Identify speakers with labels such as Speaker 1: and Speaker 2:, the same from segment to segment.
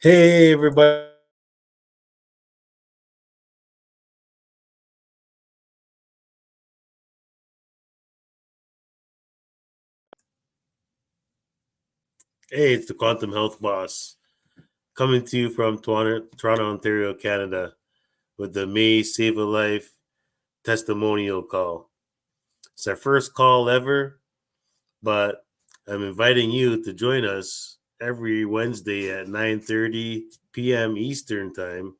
Speaker 1: Hey, everybody. Hey, it's the Quantum Health Boss coming to you from Toronto, Ontario, Canada with the May Save a Life testimonial call. It's our first call ever, but I'm inviting you to join us every Wednesday at 9:30 p.m. Eastern Time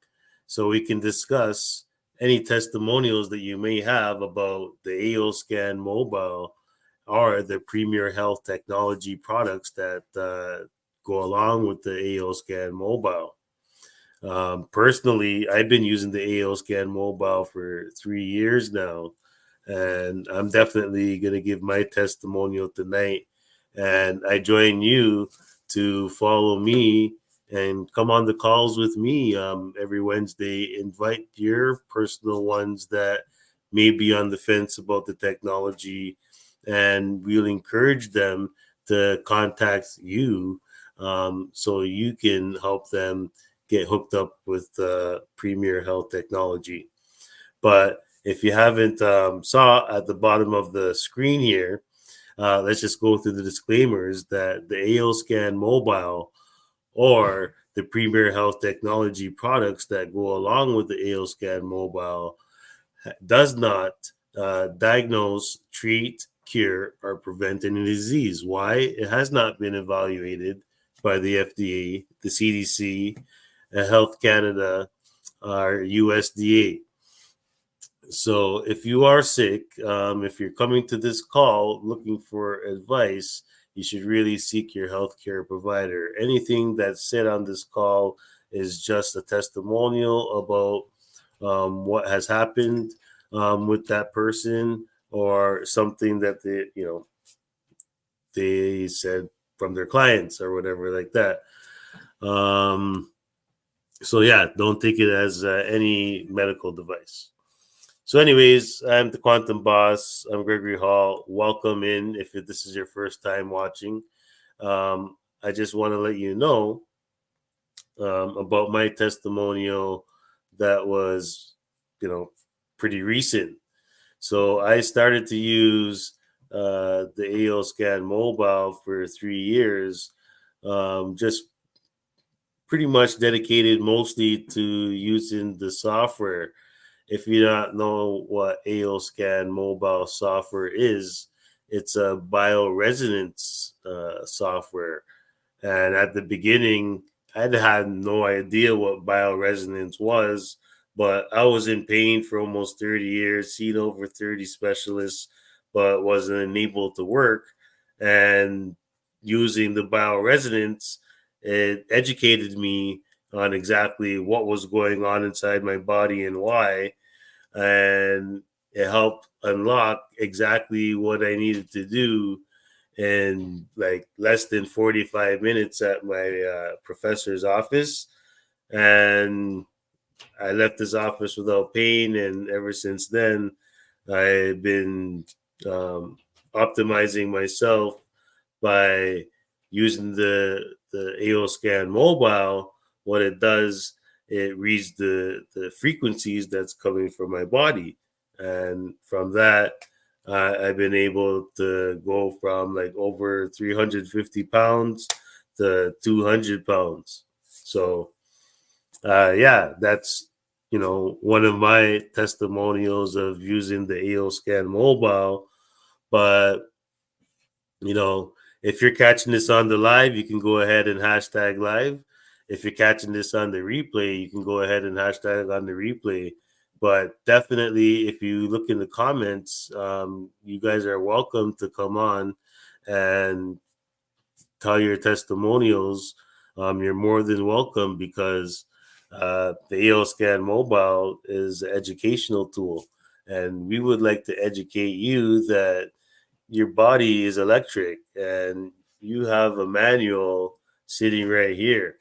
Speaker 1: so we can discuss any testimonials that you may have about the AO Scan mobile or the premier health technology products that go along with the AO Scan mobile. Personally, I've been using the AO Scan mobile for 3 years now, and I'm definitely going to give my testimonial tonight. And I join you to follow me and come on the calls with me every Wednesday. Invite your personal ones that may be on the fence about the technology, and we'll encourage them to contact you so you can help them get hooked up with premier health technology. But if you haven't saw at the bottom of the screen here, let's just go through the disclaimers that the AO Scan mobile or the premier health technology products that go along with the AO Scan mobile does not diagnose, treat, cure, or prevent any disease. Why? It has not been evaluated by the FDA, the CDC, Health Canada, or USDA. So if you are sick, if you're coming to this call looking for advice, you should really seek your healthcare provider. Anything that's said on this call is just a testimonial about what has happened with that person, or something that they said from their clients or whatever like that. So yeah, don't take it as any medical device. So, anyways, I'm the Quantum Boss. I'm Gregory Hall. Welcome in if this is your first time watching. I just want to let you know about my testimonial that was, pretty recent. So, I started to use the AO Scan mobile for 3 years, just pretty much dedicated mostly to using the software. If you don't know what AO Scan mobile software is, it's a bioresonance software. And at the beginning, I had no idea what bioresonance was, but I was in pain for almost 30 years, seen over 30 specialists, but wasn't able to work. And using the bioresonance, it educated me on exactly what was going on inside my body and why, and it helped unlock exactly what I needed to do in like less than 45 minutes at my professor's office. And I left his office without pain, and ever since then, I've been um, optimizing myself by using the AO Scan mobile. What it does, it reads the frequencies that's coming from my body, and from that, I've been able to go from like over 350 pounds to 200 pounds. So yeah, that's one of my testimonials of using the AO Scan mobile. But you know, if you're catching this on the live, you can go ahead and hashtag live. If you're catching this on the replay, you can go ahead and hashtag on the replay. But definitely, if you look in the comments, you guys are welcome to come on and tell your testimonials. You're more than welcome, because the AO Scan mobile is an educational tool. And we would like to educate you that your body is electric, and you have a manual sitting right here.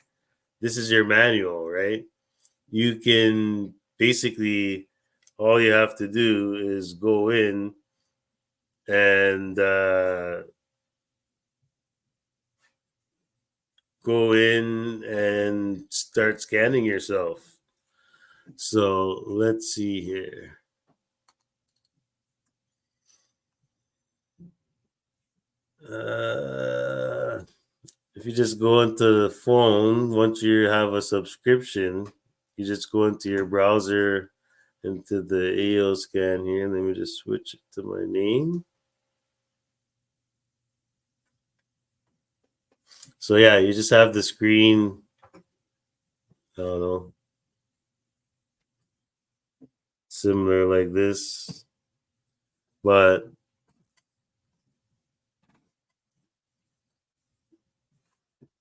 Speaker 1: This is your manual, right? You can basically, all you have to do is go in and go in and start scanning yourself. So let's see here. If you just go into the phone, once you have a subscription, you just go into your browser, into the AO scan here. Let me just switch it to my name. So yeah, you just have the screen. I don't know, similar like this, but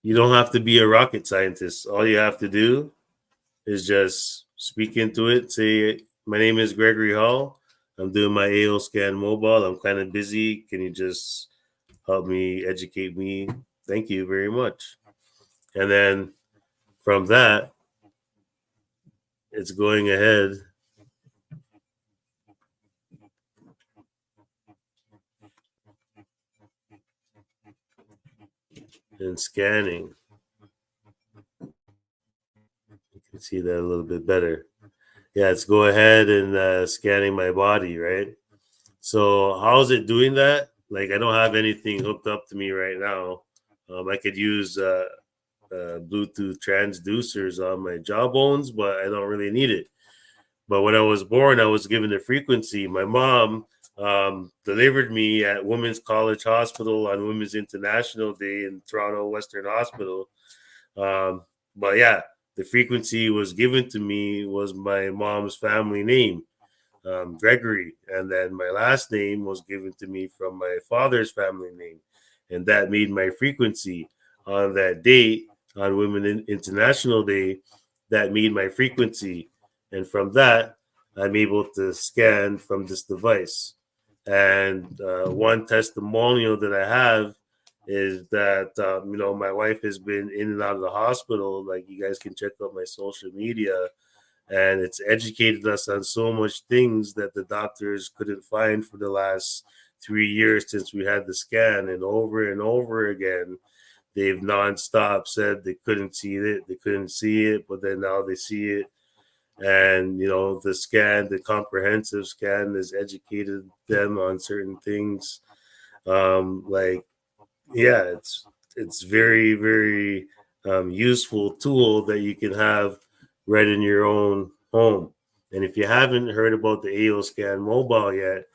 Speaker 1: you don't have to be a rocket scientist. All you have to do is just speak into it. Say, my name is Gregory Hall. I'm doing my AO scan mobile. I'm kind of busy. Can you just help me, educate me? Thank you very much. And then from that, it's going ahead and scanning. You can see that a little bit better. Yeah, it's go ahead and scanning my body, right? So how is it doing that? Like I don't have anything hooked up to me right now. I could use Bluetooth transducers on my jawbones, but I don't really need it. But when I was born, I was given a frequency. My mom delivered me at Women's College Hospital on Women's International Day in Toronto Western Hospital. Um, but yeah, the frequency was given to me was my mom's family name, Gregory, and then my last name was given to me from my father's family name, and that made my frequency on that date on Women International Day. That made my frequency, and from that, I'm able to scan from this device. And one testimonial that I have is that my wife has been in and out of the hospital. Like you guys can check out my social media, and it's educated us on so much things that the doctors couldn't find for the last 3 years since we had the scan. And over again, they've nonstop said they couldn't see it, but then now they see it. And the scan, the comprehensive scan, has educated them on certain things. Like, yeah, it's very, very useful tool that you can have right in your own home. And if you haven't heard about the AO Scan mobile yet,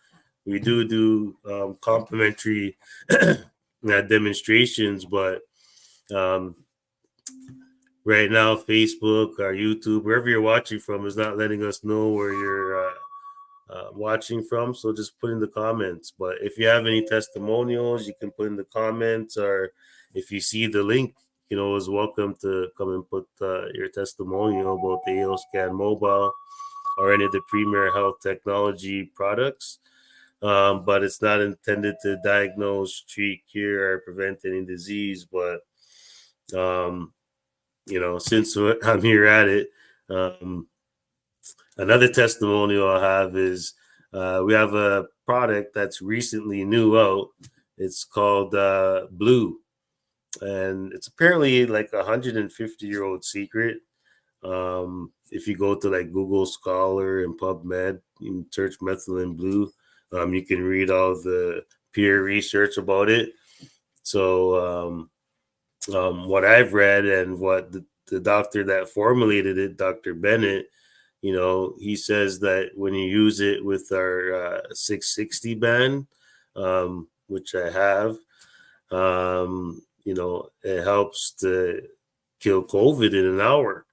Speaker 1: we do complimentary demonstrations. But um, right now, Facebook or YouTube, wherever you're watching from, is not letting us know where you're watching from. So just put in the comments. But if you have any testimonials, you can put in the comments, or if you see the link, is welcome to come and put your testimonial about the AO Scan Mobile or any of the Premier Health Technology products. But it's not intended to diagnose, treat, cure, or prevent any disease. But since I'm here at it, another testimonial I have is we have a product that's recently new out. It's called Blue, and it's apparently like a 150-year-old secret. If you go to like Google Scholar and PubMed, you search methylene blue, you can read all the peer research about it. So what I've read and what the doctor that formulated it, Dr. Bennett, he says that when you use it with our 660 band, which I have, it helps to kill COVID in an hour.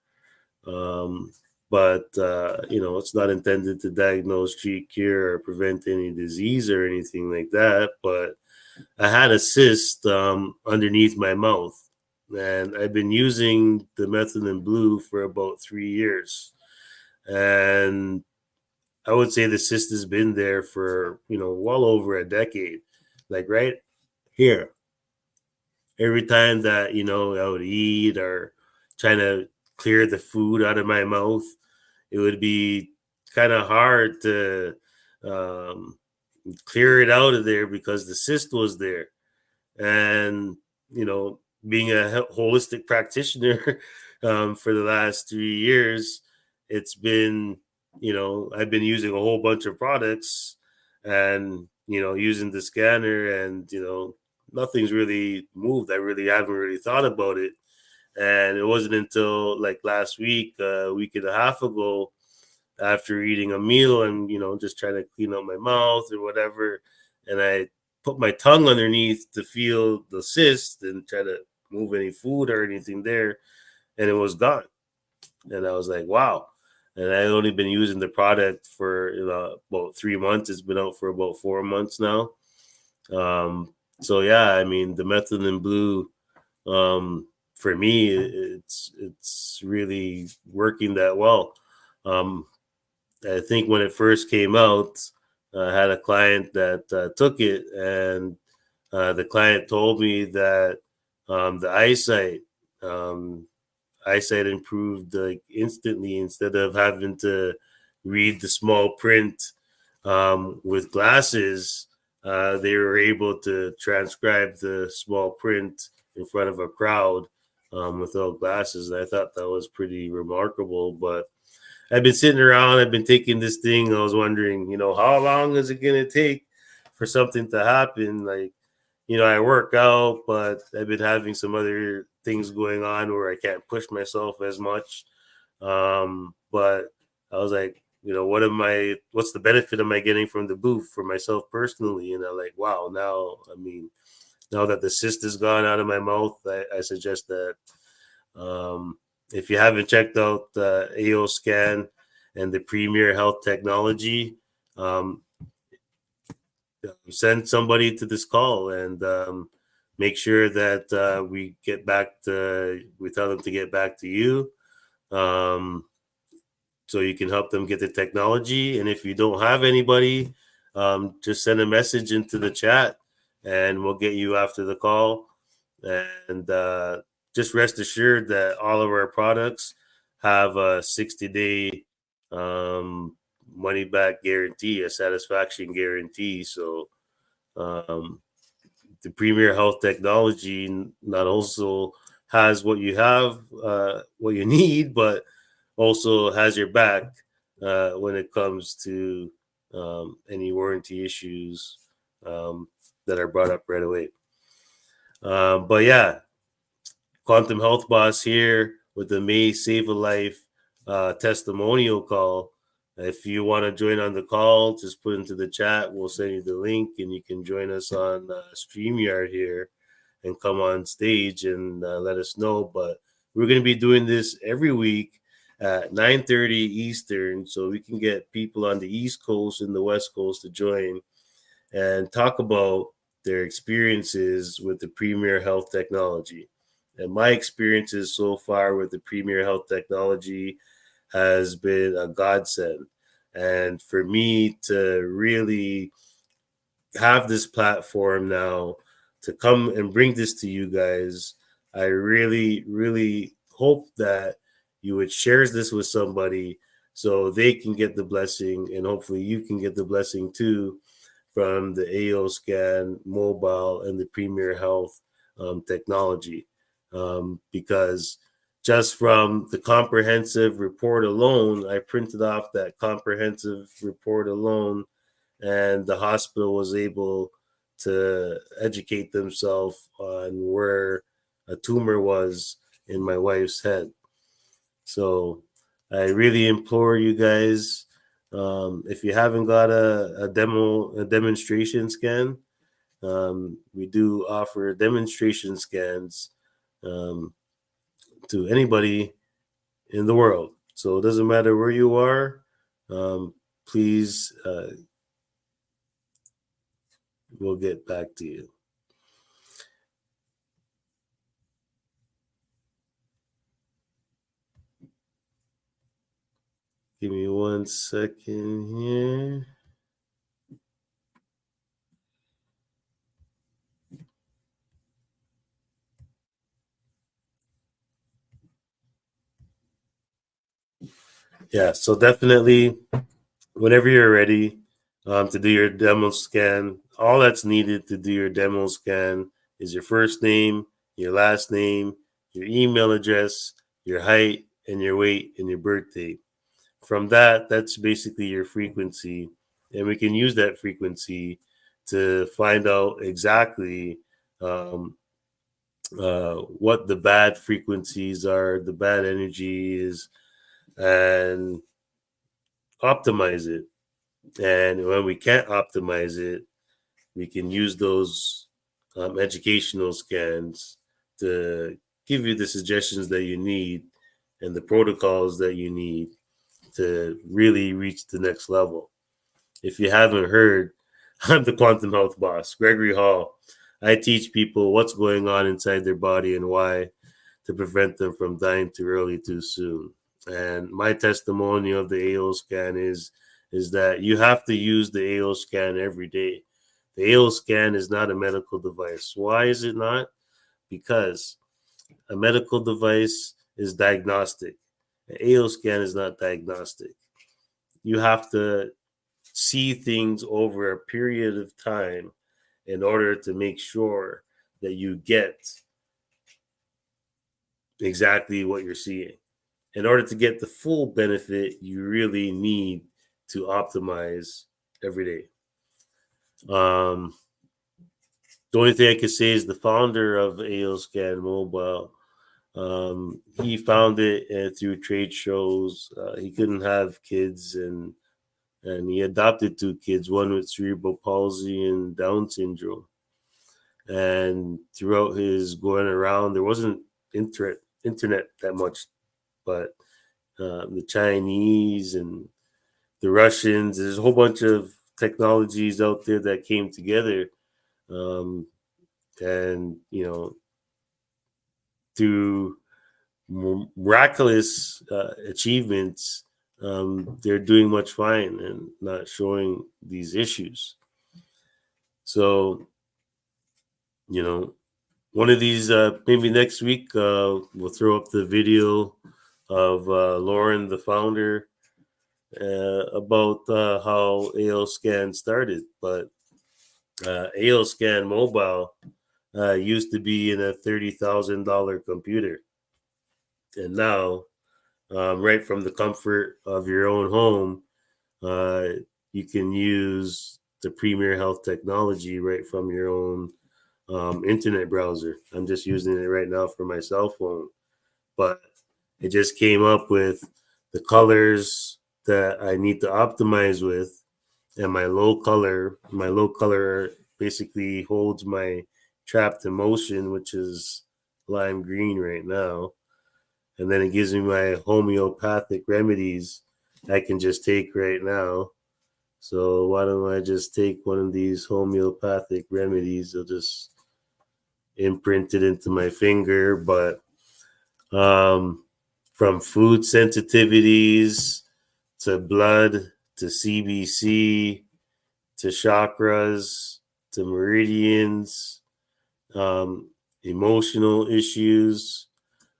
Speaker 1: But it's not intended to diagnose, treat, cure, or prevent any disease or anything like that. But I had a cyst underneath my mouth, and I've been using the methylene blue for about 3 years. And I would say the cyst has been there for, well over a decade. Like right here, every time that, I would eat or trying to clear the food out of my mouth, it would be kind of hard to um, clear it out of there because the cyst was there. And, being a holistic practitioner for the last 3 years, it's been, I've been using a whole bunch of products and, using the scanner and, nothing's really moved. I really haven't really thought about it. And it wasn't until like last week, a week and a half ago, after eating a meal and, just trying to clean up my mouth or whatever. And I put my tongue underneath to feel the cyst and try to move any food or anything there. And it was gone. And I was like, wow. And I only been using the product for about 3 months. It's been out for about 4 months now. So yeah, I mean, the methylene blue, for me, it's really working that well. I think when it first came out, I had a client that took it, and the client told me that the eyesight improved like instantly. Instead of having to read the small print with glasses, they were able to transcribe the small print in front of a crowd without glasses. I thought that was pretty remarkable. But I've been sitting around, I've been taking this thing. I was wondering, how long is it going to take for something to happen? Like, I work out, but I've been having some other things going on where I can't push myself as much. But I was like, what's the benefit am I getting from the booth for myself personally? And I'm like, wow, now that the cyst is gone out of my mouth, I suggest that if you haven't checked out the AO scan and the Premier Health Technology, send somebody to this call and make sure that we tell them to get back to you, so you can help them get the technology. And if you don't have anybody, just send a message into the chat and we'll get you after the call. And just rest assured that all of our products have a 60-day money back guarantee, a satisfaction guarantee. So the Premier Health Technology not also has what you need, but also has your back when it comes to any warranty issues that are brought up right away. But yeah, Quantum Health Boss here with the May Save a Life testimonial call. If you want to join on the call, just put into the chat. We'll send you the link and you can join us on StreamYard here and come on stage and let us know. But we're going to be doing this every week at 9:30 Eastern, so we can get people on the East Coast and the West Coast to join and talk about their experiences with the Premier Health Technology. And my experiences so far with the Premier Health Technology has been a godsend. And for me to really have this platform now to come and bring this to you guys, I really, really hope that you would share this with somebody so they can get the blessing, and hopefully you can get the blessing too from the AO scan mobile and the Premier Health technology. Because just from the comprehensive report alone, I printed off that comprehensive report alone, and the hospital was able to educate themselves on where a tumor was in my wife's head. So I really implore you guys, if you haven't got a demonstration scan, we do offer demonstration scans to anybody in the world. So it doesn't matter where you are. Please, we'll get back to you. Give me 1 second here. Yeah, so definitely whenever you're ready to do your demo scan, all that's needed to do your demo scan is your first name, your last name, your email address, your height, and your weight, and your birthday. From that, that's basically your frequency. And we can use that frequency to find out exactly what the bad frequencies are, the bad energy is, and optimize it. And when we can't optimize it, we can use those educational scans to give you the suggestions that you need and the protocols that you need to really reach the next level. If you haven't heard, I'm the Quantum Health Boss, Gregory Hall. I teach people what's going on inside their body and why to prevent them from dying too early, too soon. And my testimonial of the AO scan is that you have to use the AO scan every day. The AO scan is not a medical device. Why is it not? Because a medical device is diagnostic. An AO scan is not diagnostic. You have to see things over a period of time in order to make sure that you get exactly what you're seeing. In order to get the full benefit, you really need to optimize every day. The only thing I could say is the founder of AOScan Mobile, he found it through trade shows. He couldn't have kids, and he adopted 2 kids, one with cerebral palsy and Down syndrome. And throughout his going around, there wasn't internet that much, but the Chinese and the Russians, there's a whole bunch of technologies out there that came together. And, through miraculous achievements, they're doing much fine and not showing these issues. So, one of these, maybe next week, we'll throw up the video of Lauren, the founder, about how AO Scan started. But AO Scan Mobile used to be in a $30,000 computer. And now, right from the comfort of your own home, you can use the Premier Health technology right from your own internet browser. I'm just using it right now for my cell phone, but it just came up with the colors that I need to optimize with, and my low color basically holds my trapped emotion, which is lime green right now. And then it gives me my homeopathic remedies I can just take right now. So why don't I just take one of these homeopathic remedies? I'll just imprint it into my finger. But from food sensitivities to blood to CBC to chakras to meridians, emotional issues.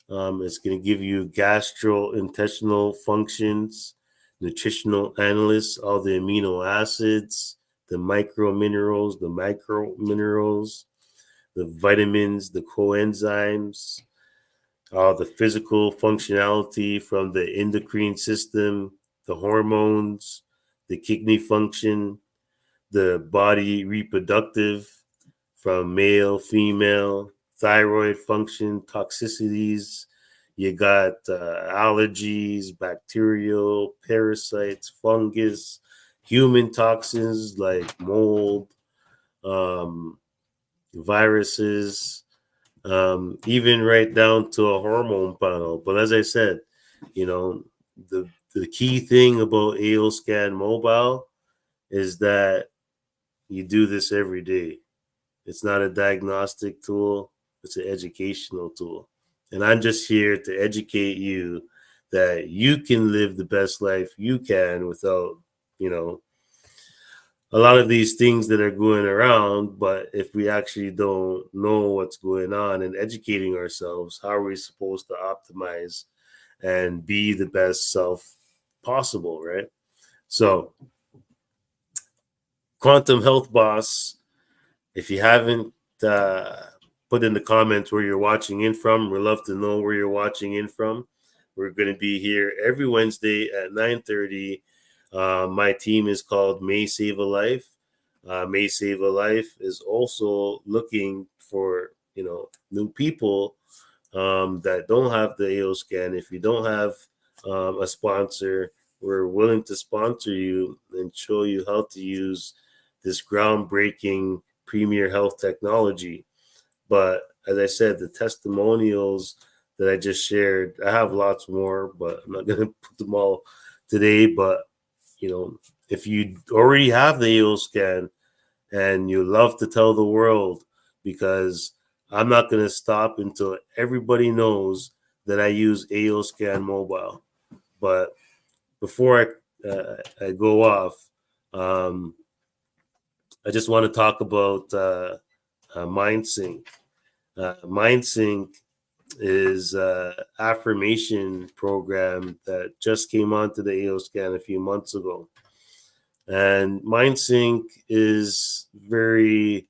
Speaker 1: It's going to give you gastrointestinal functions, nutritional analysis, all the amino acids, the micro minerals, the vitamins, the coenzymes, all the physical functionality from the endocrine system, the hormones, the kidney function, the body reproductive from male, female, thyroid function, toxicities. You got allergies, bacterial, parasites, fungus, human toxins like mold, viruses, even right down to a hormone panel. But as I said, the key thing about AO Scan Mobile is that you do this every day. It's not a diagnostic tool, it's an educational tool. And I'm just here to educate you that you can live the best life you can without, a lot of these things that are going around. But if we actually don't know what's going on and educating ourselves, how are we supposed to optimize and be the best self possible, right? So, Quantum Health Boss, if you haven't put in the comments where you're watching in from. We'd love to know where you're watching in from. We're going to be here every Wednesday at 9:30. My team is called May Save a Life. May Save a Life is also looking for new people that don't have the AO scan. If you don't have a sponsor, we're willing to sponsor you and show you how to use this groundbreaking premier health technology. But as I said, the testimonials that I just shared, I have lots more, but I'm not going to put them all today. But if you already have the AO scan and you love to tell the world, because I'm not going to stop until everybody knows that I use AO scan mobile. But before I go off, I just want to talk about MindSync. MindSync is an affirmation program that just came onto the AO scan a few months ago. And MindSync is very,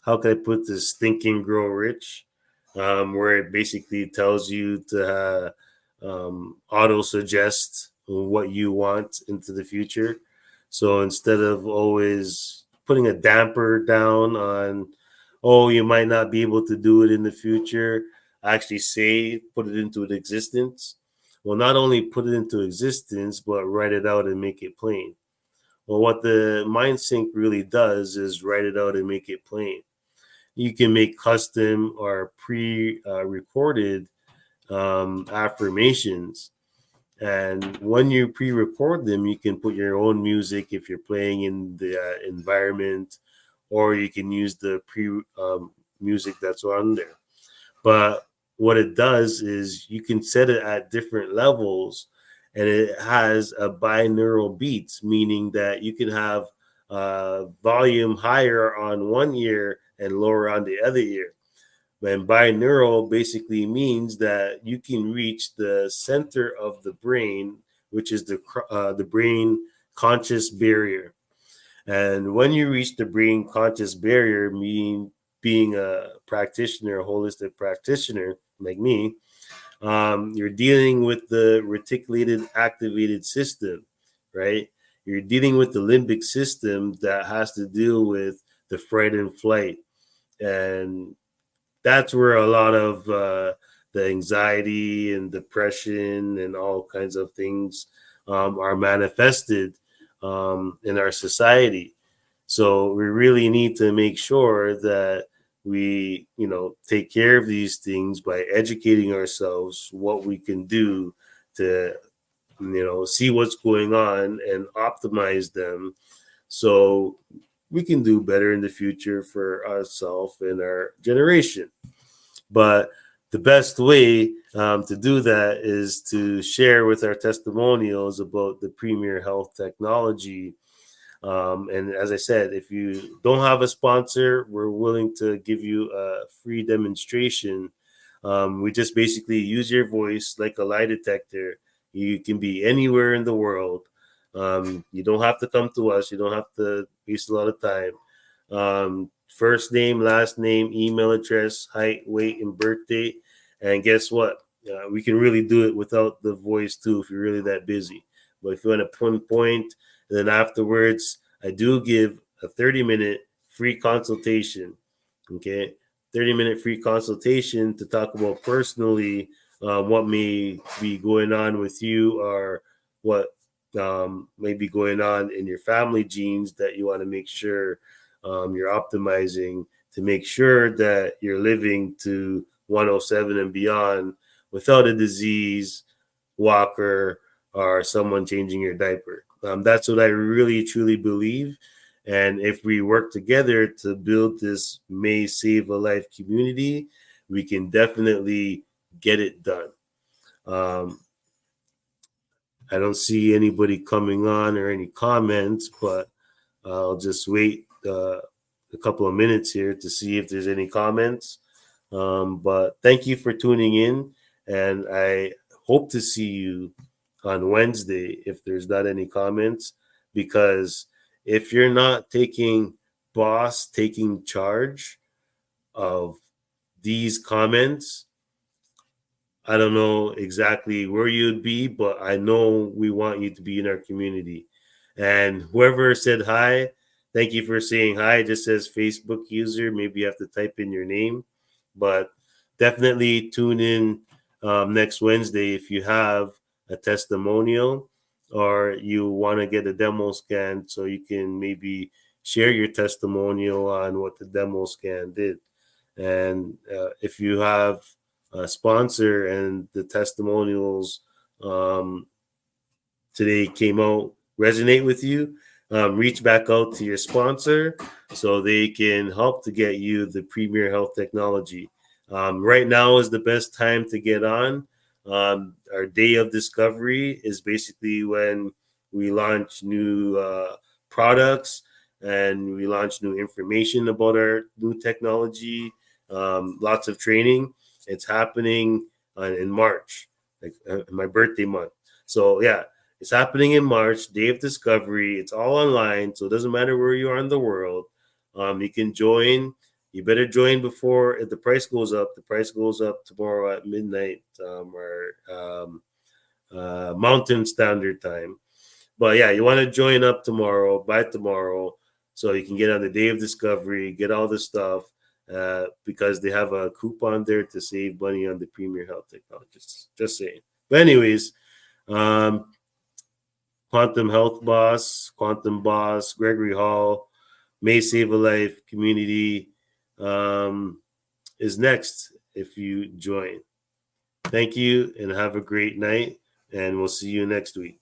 Speaker 1: how can I put this, Think and Grow Rich, where it basically tells you to auto suggest what you want into the future. So instead of always putting a damper down on, oh, you might not be able to do it in the future, I actually say put it into existence. Well, not only put it into existence, but write it out and make it plain. Well, what the MindSync really does is write it out and make it plain. You can make custom or pre-recorded affirmations. And when you pre-record them, you can put your own music if you're playing in the environment, or you can use the music that's on there. But what it does is you can set it at different levels, and it has a binaural beats, meaning that you can have volume higher on one ear and lower on the other ear. And binaural basically means that you can reach the center of the brain, which is the brain conscious barrier. And when you reach the brain conscious barrier, meaning being a practitioner, a holistic practitioner like me, you're dealing with the reticulated activated system, right? You're dealing with the limbic system that has to deal with the fright and flight. And that's where a lot of the anxiety and depression and all kinds of things are manifested in our society. So we really need to make sure that we, take care of these things by educating ourselves what we can do to, see what's going on and optimize them so we can do better in the future for ourselves and our generation. But the best way to do that is to share with our testimonials about the premier health technology. And as I said, if you don't have a sponsor, we're willing to give you a free demonstration. We just basically use your voice like a lie detector. You can be anywhere in the world. You don't have to come to us. You don't have to waste a lot of time. First name, last name, email address, height, weight, and birthday. And guess what? We can really do it without the voice too if you're really that busy. But if you want to pinpoint, and then afterwards, I do give a 30-minute free consultation. Okay, 30-minute free consultation to talk about personally what may be going on with you, or what may be going on in your family genes that you want to make sure you're optimizing to make sure that you're living to 107 and beyond without a disease, walker, or someone changing your diaper. That's what I really truly believe. And if we work together to build this May Save a Life community, we can definitely get it done. I don't see anybody coming on or any comments, but I'll just wait a couple of minutes here to see if there's any comments. But thank you for tuning in, and I hope to see you on Wednesday if there's not any comments, because if you're not taking charge of these comments, I don't know exactly where you'd be, but I know we want you to be in our community. And whoever said hi, thank you for saying hi. It just says Facebook user. Maybe you have to type in your name, but definitely tune in next Wednesday if you have a testimonial or you want to get a demo scan so you can maybe share your testimonial on what the demo scan did. And if you have a sponsor and the testimonials today came out resonate with you, reach back out to your sponsor so they can help to get you the premier health technology. Right now is the best time to get on. Our day of discovery is basically when we launch new products and we launch new information about our new technology, lots of training. It's happening in March, like my birthday month. So yeah, it's happening in March, Day of Discovery. It's all online, so it doesn't matter where you are in the world. You can join. You better join before if the price goes up. The price goes up tomorrow at midnight Mountain Standard Time. But yeah, you want to join up tomorrow, by tomorrow, so you can get on the Day of Discovery, get all the stuff, because they have a coupon there to save money on the Premier Health Technologists. Just saying. But anyways, um, Quantum Health Boss, Quantum Boss, Gregory Hall, May Save a Life Community is next if you join. Thank you and have a great night, and we'll see you next week.